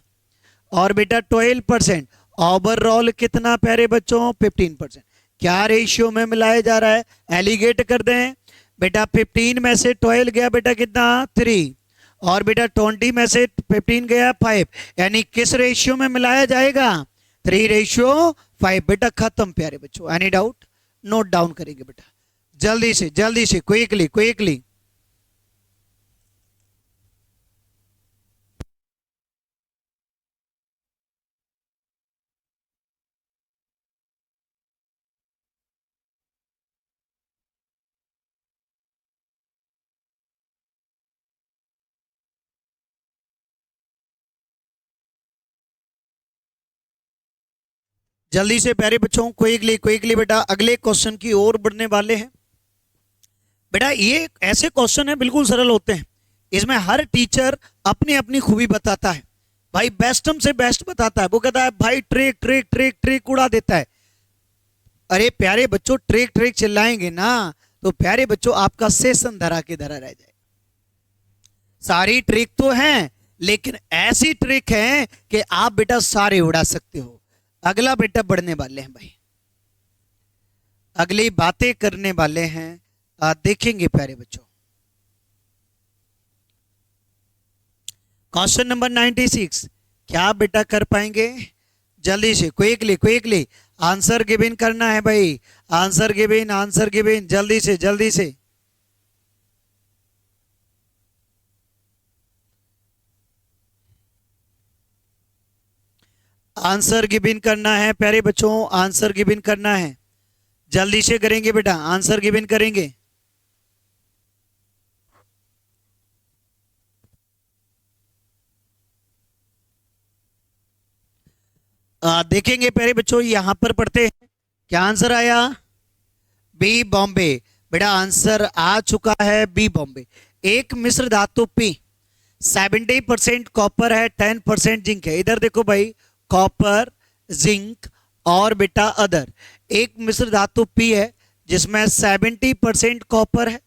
और बेटा 12%, ओवरऑल कितना प्यारे बच्चों, 15%। क्या रेशियो में मिलाया जा रहा है, एलिगेट कर दें। बेटा 15 में से 12 गया बेटा कितना, 3, और बेटा 20 में से 15 गया 5, यानी किस रेशियो में मिलाया जाएगा, 3:5। बेटा खत्म प्यारे बच्चों। एनी डाउट, नोट डाउन करेंगे बेटा जल्दी से क्विकली। जल्दी से प्यारे बच्चों क्विकली बेटा अगले क्वेश्चन की ओर बढ़ने वाले हैं। बेटा ये ऐसे क्वेश्चन है बिल्कुल सरल होते हैं, इसमें हर टीचर अपनी अपनी खूबी बताता है भाई, बेस्टम से बेस्ट बताता है। वो कहता है भाई ट्रिक उड़ा देता है। अरे प्यारे बच्चों ट्रिक चिल्लाएंगे ना तो प्यारे बच्चों आपका सेशन धरा के धरा रह जाए। सारी ट्रिक तो हैं, लेकिन ऐसी ट्रिक है कि आप बेटा सारे उड़ा सकते हो। अगला बेटा बढ़ने वाले हैं भाई, अगली बातें करने वाले हैं, देखेंगे प्यारे बच्चों। क्वेश्चन नंबर 96 क्या बेटा कर पाएंगे? जल्दी से क्विकली आंसर गिवन करना है भाई, आंसर गिवन जल्दी से। आंसर गिवन करना है प्यारे बच्चों, आंसर गिवन करना है, जल्दी से करेंगे बेटा, आंसर गिवन करेंगे। देखेंगे प्यारे बच्चों, यहां पर पढ़ते हैं क्या आंसर आया? बी बॉम्बे। बेटा आंसर आ चुका है बी बॉम्बे। एक मिश्र धातु पी 70% कॉपर है, 10% जिंक है। इधर देखो भाई, कॉपर, जिंक और बेटा अदर। एक मिश्र धातु पी है जिसमें 70% कॉपर है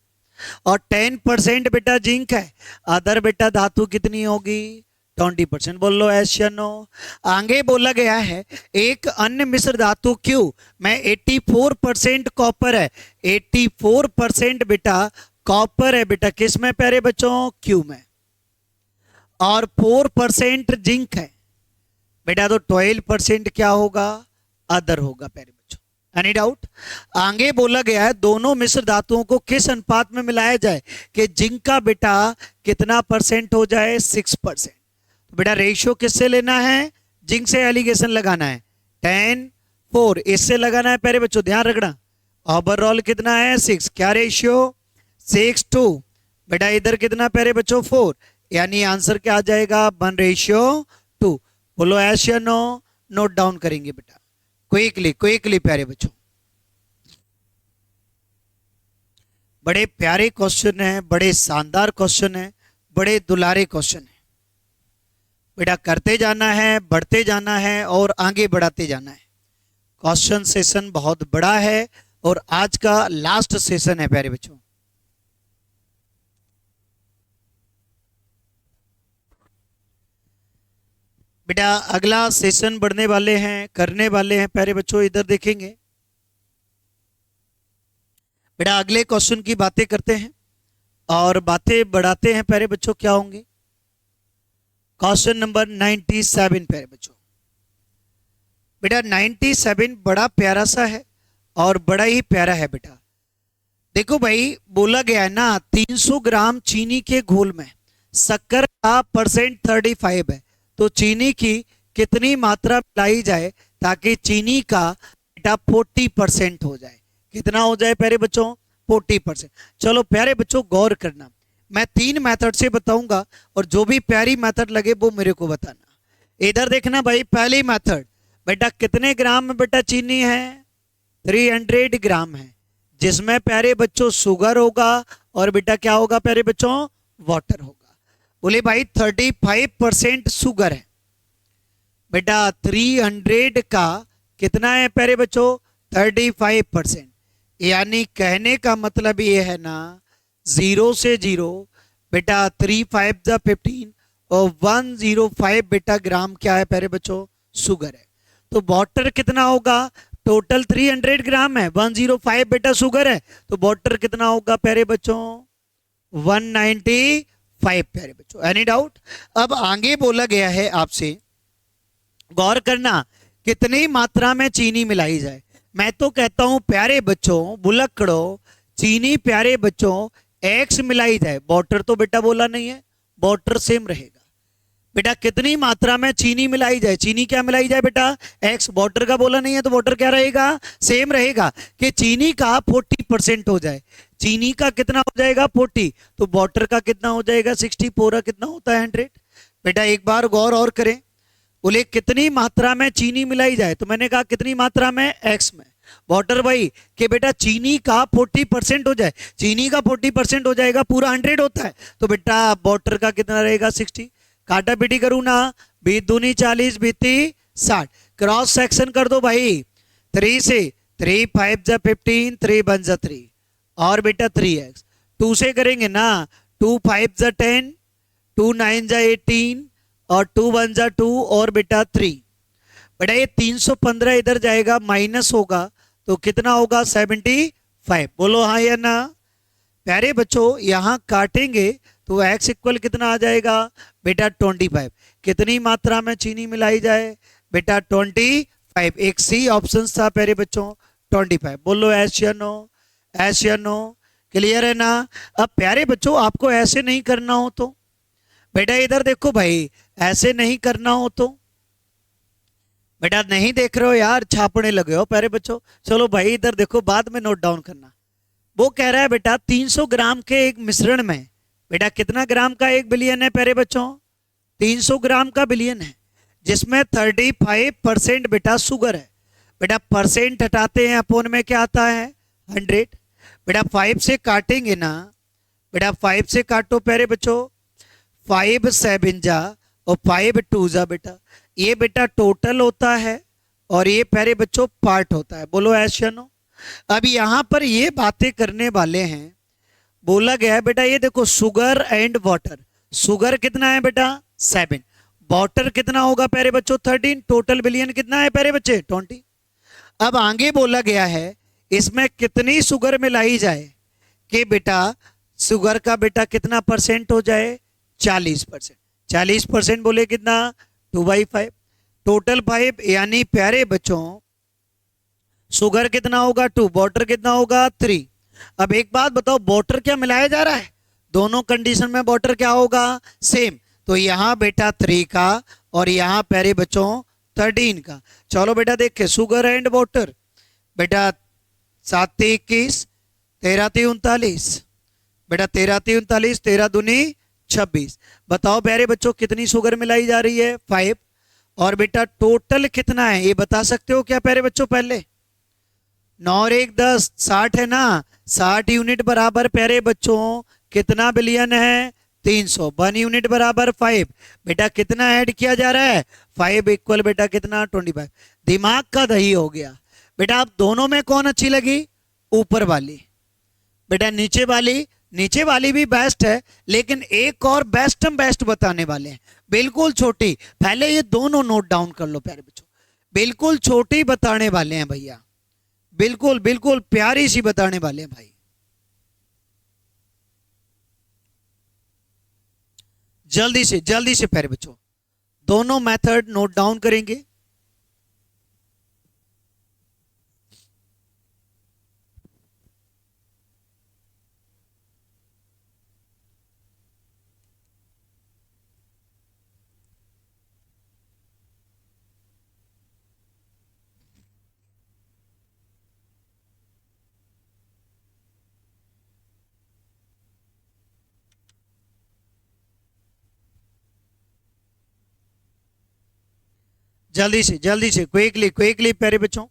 और 10% बेटा जिंक है। अदर बेटा धातु कितनी होगी? 20%। बोल लो एस या नो। आगे बोला गया है एक अन्य मिश्र धातु क्यू में 84% कॉपर है, 84% बेटा कॉपर है बेटा किस में प्यारे बच्चों? क्यू में। और 4% जिंक है बेटा, तो 12% क्या होगा? अदर होगा प्यारे बच्चों। Any doubt? आगे बोला गया है दोनों मिश्र धातुओं को किस अनुपात में मिलाया जाए कि जिंक का बेटा कितना परसेंट हो जाए? 6%। तो बेटा रेशियो किससे लेना है? जिंक से एलिगेशन लगाना है, 10:4 इससे लगाना है प्यारे बच्चों, ध्यान रखना। ओवरऑल कितना है? 6। क्या रेशियो? 6:2। बेटा इधर कितना प्यारे बच्चों? 4, यानी आंसर क्या आ जाएगा? 1:2। बोलो एस या नो। नोट डाउन करेंगे बेटा क्विकली प्यारे बच्चों। बड़े प्यारे क्वेश्चन है, बड़े शानदार क्वेश्चन है, बड़े दुलारे क्वेश्चन है बेटा। करते जाना है, बढ़ते जाना है और आगे बढ़ाते जाना है। क्वेश्चन सेशन बहुत बड़ा है और आज का लास्ट सेशन है प्यारे बच्चों। बेटा अगला सेशन बढ़ने वाले हैं, करने वाले हैं प्यारे बच्चों। इधर देखेंगे बेटा, अगले क्वेश्चन की बातें करते हैं और बातें बढ़ाते हैं प्यारे बच्चों। क्या होंगे? क्वेश्चन नंबर 97 प्यारे बच्चों। बेटा 97 बड़ा प्यारा सा है और बड़ा ही प्यारा है बेटा। देखो भाई, बोला गया है ना 300 ग्राम चीनी के घोल में शक्कर का परसेंट 35 है, तो चीनी की कितनी मात्रा मिलाई जाए ताकि चीनी का बेटा 40% हो जाए? कितना हो जाए प्यारे बच्चों? 40%। चलो प्यारे बच्चों गौर करना, मैं 3 मेथड से बताऊंगा और जो भी प्यारी मेथड लगे वो मेरे को बताना। इधर देखना भाई, पहली मेथड बेटा कितने ग्राम में बेटा चीनी है? 300 ग्राम है, जिसमें प्यारे बच्चों शुगर होगा और बेटा क्या होगा प्यारे बच्चों? वाटर होगा। बोले भाई 35% शुगर है बेटा, 300 का कितना है प्यारे बच्चों? 35%। यानी कहने का मतलब ये है ना, 0 से 0 बेटा 3 5 जा 15 और 105 बेटा ग्राम क्या है प्यारे बच्चों? शुगर है। तो वाटर कितना होगा? टोटल 300 ग्राम है, 105 बेटा शुगर है, तो वाटर कितना होगा प्यारे बच्चों? 195 प्यारे बच्चों। Any doubt? अब आगे बोला गया है आपसे, गौर करना, कितनी मात्रा में चीनी मिलाई जाए। मैं तो कहता हूं प्यारे बच्चों, बुलक्कड़ो, चीनी प्यारे बच्चों एक्स मिलाई जाए। वाटर तो बेटा बोला नहीं है, वाटर सेम रहेगा बेटा। कितनी मात्रा में चीनी मिलाई जाए? चीनी क्या मिलाई जाए बेटा? एक्स। वाटर का बोला नहीं है तो वाटर क्या रहेगा? सेम रहेगा। कि चीनी का 40% हो जाए। चीनी का कितना हो जाएगा? 40, तो वाटर का कितना हो जाएगा? 60। पूरा कितना होता है? 100। बेटा एक बार गौर और करें, बोले कितनी मात्रा में चीनी मिलाई जाए, तो मैंने कहा कितनी मात्रा में? एक्स में। वाटर भाई कि बेटा चीनी का 40% हो जाए, चीनी का 40% हो जाएगा, पूरा 100 होता है, तो बेटा वाटर का कितना रहेगा? 60। काटा पीटी करूं ना, 20 दूनी 40, 20 60। क्रॉस सेक्शन कर दो भाई, 3 से 3 5 जा 15, 3 1 जा 3 और बेटा 3x। 2 से करेंगे ना, 2 5 जा 10, 2 9 जा 18 और 2 1 जा 2 और बेटा 3। बेटा ये 315 इधर जाएगा, माइनस होगा तो कितना होगा 75। बोलो हाँ या ना। प्यारे बच्चों यहाँ काटेंगे तो x इक्वल कितना आ जाएगा बेटा 25। कितनी मात्रा में चीनी मिलाई जाए बेटा 25। एक सी ऑप्शन था प्यारे बच्चों 25। बोलो एस या नो, एस या नो। क्लियर है ना। अब प्यारे बच्चों आपको ऐसे नहीं करना हो तो बेटा इधर देखो भाई, ऐसे नहीं करना हो तो बेटा नहीं देख रहे हो यार, छापने लगे हो प्यारे बच्चों। चलो भाई इधर देखो, बाद में नोट डाउन करना। वो कह रहा है बेटा 300 ग्राम के एक मिश्रण में बेटा कितना ग्राम का एक बिलियन है प्यारे बच्चों, 300 ग्राम का बिलियन है, जिसमें 35% बेटा शुगर है। बेटा परसेंट हटाते हैं, अपोन में क्या आता है 100। बेटा 5 से काटेंगे ना, बेटा 5 से काटो प्यारे बच्चों, 5 7 जा और 5 2 जा। बेटा ये बेटा टोटल होता है और ये प्यारे बच्चों पार्ट होता है। बोलो ऐसा नो। अब यहाँ पर ये बातें करने वाले हैं, बोला गया है बेटा ये देखो शुगर एंड वाटर। शुगर कितना है बेटा 7, वाटर कितना होगा प्यारे बच्चों 13, टोटल बिलियन कितना है प्यारे बच्चे 20। अब आगे बोला गया है इसमें कितनी शुगर मिलाई जाए कि बेटा शुगर का बेटा कितना परसेंट हो जाए 40%। 40% बोले कितना 2/5, टोटल 5 यानी प्यारे बच्चों शुगर कितना होगा 2, वाटर कितना होगा 3। अब एक बात बताओ, वाटर क्या मिलाया जा रहा है, दोनों कंडीशन में वाटर क्या होगा सेम, तो यहाँ बेटा 3 का और यहाँ प्यारे बच्चों 13 का। चलो बेटा देखे शुगर एंड वाटर, बेटा 7 3 21, 13 3 39, बेटा 13 3 39, 13 दूनी 26। बताओ प्यारे बच्चों कितनी शुगर मिलाई जा रही है 5, और बेटा टोटल कितना है ये बता सकते हो क्या प्यारे बच्चों पहले, 9 और 1 10, 60 है ना, 60 यूनिट बराबर प्यारे बच्चों कितना बिलियन है 300। 1 यूनिट बराबर 5, बेटा कितना ऐड किया जा रहा है 5 इक्वल बेटा कितना 25। दिमाग का दही हो गया बेटा। आप दोनों में कौन अच्छी लगी, ऊपर वाली। बेटा नीचे वाली भी बेस्ट है, लेकिन एक और बेस्ट हम बेस्ट बताने वाले हैं, बिल्कुल छोटी। पहले ये दोनों नोट डाउन कर लो प्यारे बच्चों, बिल्कुल छोटी बताने वाले हैं भैया, बिल्कुल बिल्कुल प्यारी सी बताने वाले हैं भाई। जल्दी से प्यारे बच्चों दोनों मेथड नोट डाउन करेंगे। जल्दी से क्विकली प्यारे बच्चों।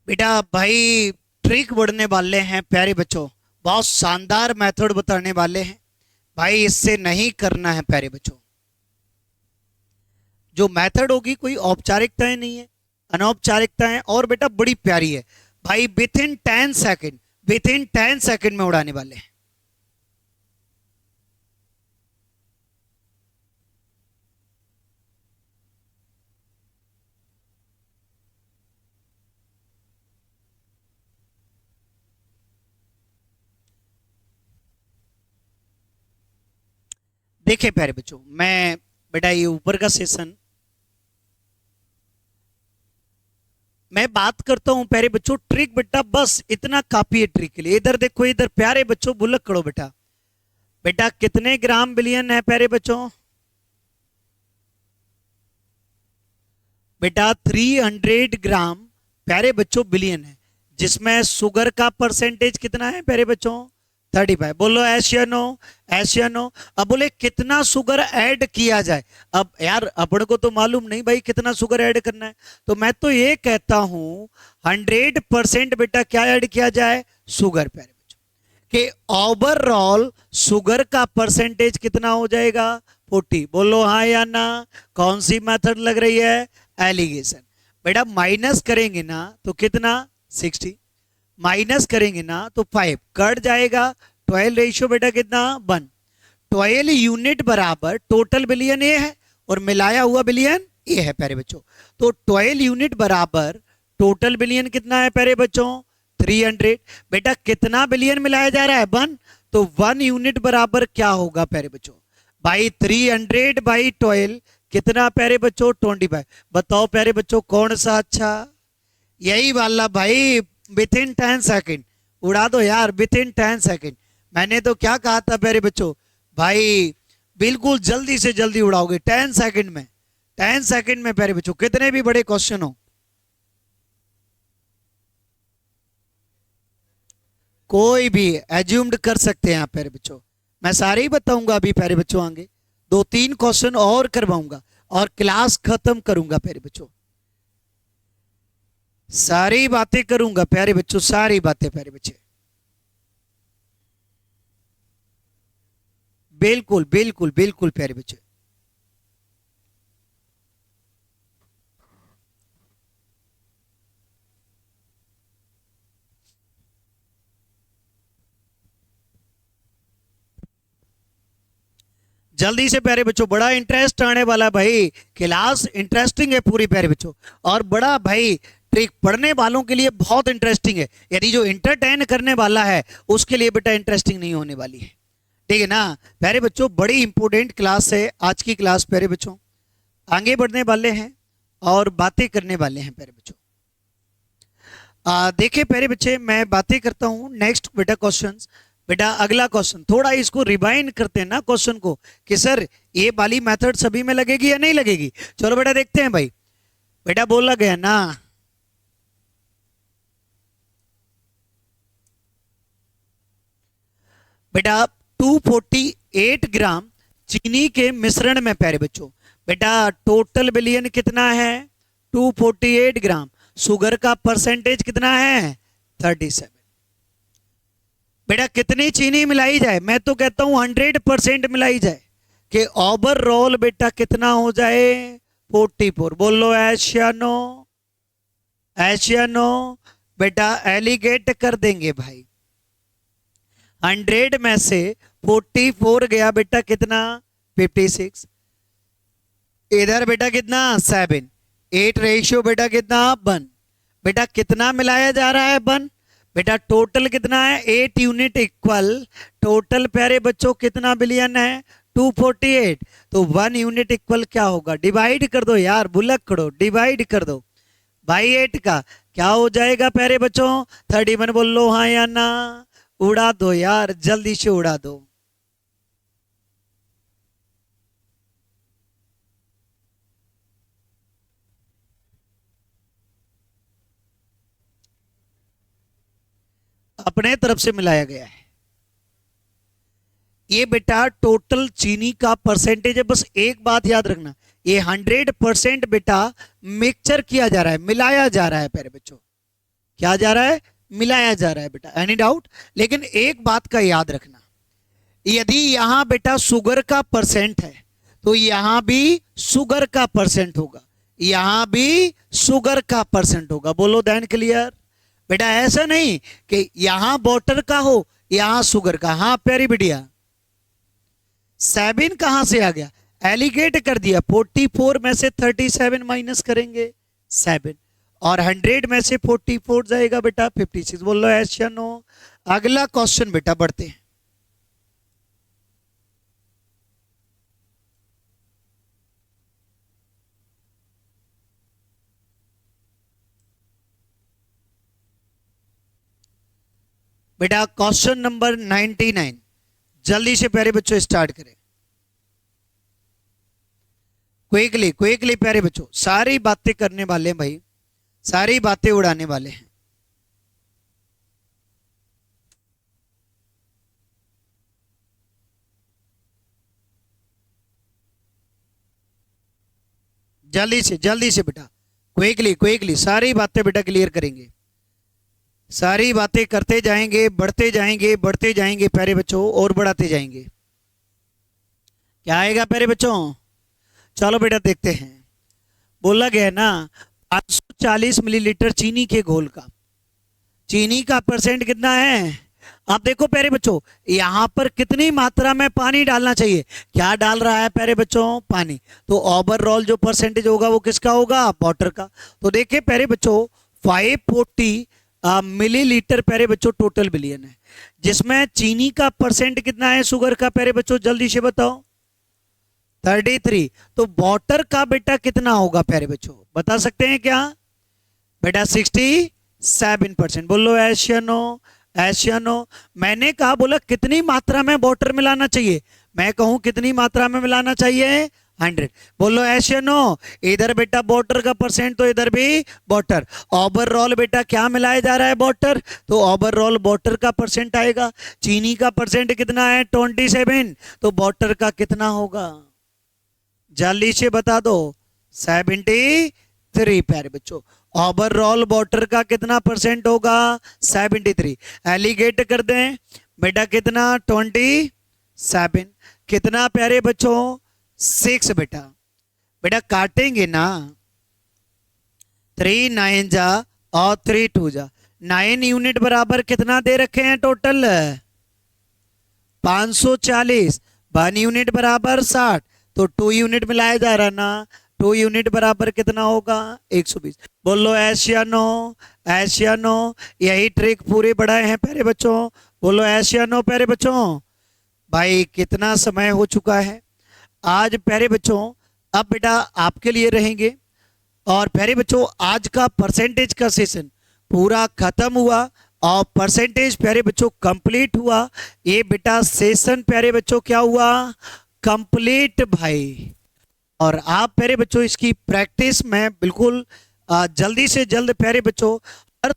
बेटा भाई ट्रिक बढ़ने वाले हैं प्यारे बच्चों, बहुत शानदार मेथड बताने वाले हैं भाई, इससे नहीं करना है प्यारे बच्चों। जो मेथड होगी कोई औपचारिकताएं नहीं है, अनौपचारिकताएं, और बेटा बड़ी प्यारी है भाई। विथ इन 10 सेकेंड में उड़ाने वाले हैं। देखिए प्यारे बच्चों, मैं बेटा ये ऊपर का सेशन मैं बात करता हूं प्यारे बच्चों, ट्रिक बेटा बस इतना काफी है ट्रिक के लिए। इधर देखो, इधर प्यारे बच्चों बुलक करो बेटा, बेटा कितने ग्राम बिलियन है प्यारे बच्चों, बेटा 300 ग्राम प्यारे बच्चों बिलियन है, जिसमें शुगर का परसेंटेज कितना है प्यारे बच्चों 35। बोलो एस या नो, एस या नो। अब बोले कितना शुगर ऐड किया जाए। अब यार अपन को तो मालूम नहीं भाई कितना शुगर ऐड करना है, तो मैं तो ये कहता हूं 100% बेटा क्या ऐड किया जाए, शुगर। प्यारे बच्चों कि ओवरऑल शुगर का परसेंटेज कितना हो जाएगा, 40। बोलो हाँ या ना। कौन सी मेथड लग रही है, एलिगेशन। बेटा माइनस करेंगे ना तो कितना, 60। माइनस करेंगे ना तो 5 कट जाएगा। 12 रेशियो बेटा कितना, 1। 12 यूनिट बराबर टोटल बिलियन ए है और मिलाया हुआ बिलियन ए है प्यारे बच्चों। तो 12 यूनिट बराबर टोटल बिलियन कितना है प्यारे बच्चों, 300। बेटा कितना बिलियन मिलाया जा रहा है, 1। तो 1 यूनिट बराबर क्या होगा प्यारे बच्चों, भाई 300 बाई 12 कितना प्यारे बच्चों, 25। बताओ प्यारे बच्चों कौन सा अच्छा, यही वाला भाई, विथ इन 10 सेकेंड। उड़ा दो यार विथ इन 10 सेकेंड। मैंने तो क्या कहा था प्यारे बच्चों, भाई बिल्कुल जल्दी से जल्दी उड़ाओगे 10 सेकेंड में। 10 सेकेंड में प्यारे बच्चों कितने भी बड़े क्वेश्चन हो, कोई भी एज्यूम्ड कर सकते हैं आप प्यारे बच्चों। मैं सारे ही बताऊंगा अभी प्यारे बच्चों, आगे 2-3 क्वेश्चन और करवाऊंगा और क्लास खत्म करूंगा प्यारे बच्चों। सारी बातें करूंगा प्यारे बच्चों, सारी बातें प्यारे बच्चे, बिल्कुल बिल्कुल बिल्कुल प्यारे बच्चे। जल्दी से प्यारे बच्चों, बड़ा इंटरेस्ट आने वाला भाई, क्लास इंटरेस्टिंग है पूरी प्यारे बच्चों। और बड़ा भाई ट्रिक पढ़ने वालों के लिए बहुत इंटरेस्टिंग है, यदि जो इंटरटेन करने वाला है उसके लिए बेटा इंटरेस्टिंग नहीं होने वाली है, ठीक है ना प्यारे बच्चों। बड़ी इंपॉर्टेंट क्लास है आज की क्लास प्यारे बच्चों। आगे बढ़ने वाले हैं और बातें करने वाले हैं प्यारे बच्चों। देखिए प्यारे बच्चे, मैं बातें करता हूं नेक्स्ट बेटा क्वेश्चंस। बेटा अगला क्वेश्चन थोड़ा इसको रिवाइंड करते हैं ना क्वेश्चन को, कि सर ये वाली मेथड सभी में लगेगी या नहीं लगेगी। चलो बेटा देखते हैं भाई। बेटा बोला गया ना, बेटा 248 ग्राम चीनी के मिश्रण में प्यारे बच्चों, बेटा टोटल बिलियन कितना है, 248 ग्राम। शुगर का परसेंटेज कितना है, 37। बेटा कितनी चीनी मिलाई जाए, मैं तो कहता हूं 100% मिलाई जाए, कि ओवरऑल बेटा कितना हो जाए, 44। बोलो एशियानो, एशियानो। बेटा एलिगेट कर देंगे भाई, 100 में से 44 गया बेटा कितना, 56। इधर बेटा कितना, 7। 8 रेशियो बेटा कितना, 1। बेटा कितना मिलाया जा रहा है, 1। बेटा टोटल कितना है, 8 यूनिट इक्वल टोटल प्यारे बच्चों कितना बिलियन है, 248। तो 1 यूनिट इक्वल क्या होगा, डिवाइड कर दो यार, बुलक करो, डिवाइड कर दो बाई 8 का, क्या हो जाएगा प्यारे बच्चों, 31। बोल लो हाँ या ना, उड़ा दो यार जल्दी से उड़ा दो। अपने तरफ से मिलाया गया है, ये बेटा टोटल चीनी का परसेंटेज है। बस एक बात याद रखना, ये 100% बेटा मिक्सचर किया जा रहा है, मिलाया जा रहा है प्यारे बच्चों। क्या जा रहा है, मिलाया जा रहा है बेटा, एनी डाउट। लेकिन एक बात का याद रखना, यदि यहां बेटा शुगर का परसेंट है तो यहां भी शुगर का परसेंट होगा, यहां भी शुगर का परसेंट होगा। बोलो दैन क्लियर। बेटा ऐसा नहीं कि यहां वाटर का हो यहां शुगर का। हाँ प्यारी बिटिया, 7 कहां से आ गया, एलिगेट कर दिया। 44 में से 37 माइनस करेंगे 7, और 100 में से 44 जाएगा बेटा 56। बोल लो ऐसा नो। अगला क्वेश्चन बेटा बढ़ते हैं। बेटा क्वेश्चन नंबर 99, जल्दी से प्यारे बच्चों स्टार्ट करें, क्विकली क्विकली प्यारे बच्चों। सारी बातें करने वाले हैं भाई, सारी बातें उड़ाने वाले हैं। जल्दी से बेटा, क्विकली क्विकली सारी बातें बेटा क्लियर करेंगे, सारी बातें करते जाएंगे, बढ़ते जाएंगे प्यारे बच्चों, और बढ़ाते जाएंगे। क्या आएगा प्यारे बच्चों? चलो बेटा देखते हैं। बोला गया है ना 540 मिलीलीटर चीनी के घोल का, चीनी का परसेंट कितना है? आप देखो प्यारे बच्चों, यहां पर कितनी मात्रा में पानी डालना चाहिए? क्या डाल रहा है प्यारे बच्चों? पानी। तो ओवरऑल जो परसेंटेज होगा वो किसका होगा? वाटर का। तो देखिए प्यारे बच्चों 540 मिलीलीटर प्यारे बच्चों टोटल बिलियन है, जिसमें चीनी का परसेंट कितना है शुगर का प्यारे बच्चों? जल्दी से बताओ। 33। तो वाटर का बेटा कितना होगा प्यारे बच्चों, बता सकते हैं क्या? बेटा 67%। बोलो एशियनो, एशियनो। मैंने कहा बोला कितनी मात्रा में वाटर मिलाना चाहिए, मैं कहूं कितनी मात्रा में मिलाना चाहिए? 100। बोलो एशियनो। इधर बेटा वाटर का परसेंट, तो इधर भी वाटर। ओवरऑल बेटा क्या मिलाया जा रहा है? वाटर। तो ओवरऑल वाटर का परसेंट आएगा। चीनी का परसेंट कितना है? 27। तो वाटर का कितना होगा? जल्दी से बता दो। 73 प्यारे बच्चों। ओवरऑल वाटर का कितना परसेंट होगा? 73। एलिगेट कर दें बेटा, कितना? 27। कितना प्यारे बच्चों? 6 बेटा। बेटा काटेंगे ना, 3 9 जा और 3 2 जा, 9 यूनिट बराबर कितना दे रखे हैं टोटल? 540। 1 यूनिट बराबर 60, तो 2 यूनिट मिलाया जा रहा ना, 2 यूनिट बराबर कितना होगा? 120। बोलो एशियानो, एशियानो। यही ट्रिक पूरे बढ़ाए हैं प्यारे बच्चों। बोलो एशियानो प्यारे बच्चों। भाई कितना समय हो चुका है आज प्यारे बच्चों, अब बेटा आपके लिए रहेंगे। और प्यारे बच्चों आज का परसेंटेज का सेशन पूरा खत्म हुआ और परसेंटेज प्यारे बच्चों कंप्लीट हुआ। ये बेटा सेशन प्यारे बच्चों क्या हुआ? कंप्लीट भाई। और आप प्यारे बच्चों इसकी प्रैक्टिस में बिल्कुल जल्दी से जल्द प्यारे बच्चों हर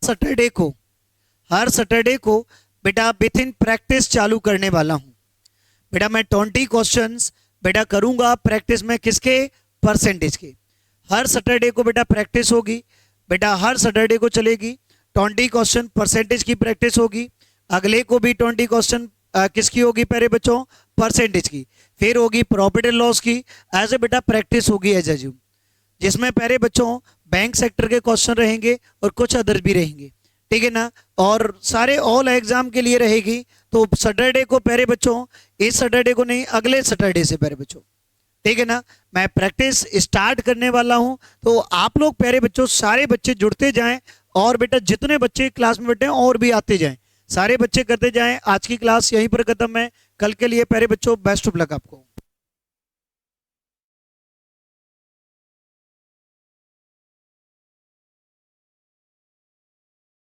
सैटरडे को बेटा विथ इन प्रैक्टिस चालू करने वाला हूं। बेटा मैं 20 क्वेश्चंस बेटा करूंगा प्रैक्टिस में, किसके? परसेंटेज के। हर सैटरडे को बेटा प्रैक्टिस होगी, बेटा हर सैटरडे को चलेगी। 20 क्वेश्चन परसेंटेज की प्रैक्टिस होगी। अगले को भी 20 क्वेश्चन किसकी होगी प्यारे बच्चों? परसेंटेज की। फिर होगी प्रॉफिट एंड लॉस की। ऐसे बेटा प्रैक्टिस होगी एज एज्यूम, जिसमें प्यारे बच्चों बैंक सेक्टर के क्वेश्चन रहेंगे और कुछ अदर भी रहेंगे, ठीक है ना। और सारे ऑल एग्जाम के लिए रहेगी। तो सैटरडे को प्यारे बच्चों, इस सैटरडे को नहीं, अगले सैटरडे से प्यारे बच्चों, ठीक है ना, मैं प्रैक्टिस स्टार्ट करने वाला हूं। तो आप लोग प्यारे बच्चों सारे बच्चे जुड़ते जाएं, और बेटा जितने बच्चे क्लास में बैठे हैं और भी आते जाएं, सारे बच्चे करते जाएं। आज की क्लास यहीं पर खत्म है। कल के लिए प्यारे बच्चों बेस्ट ऑफ लक आपको।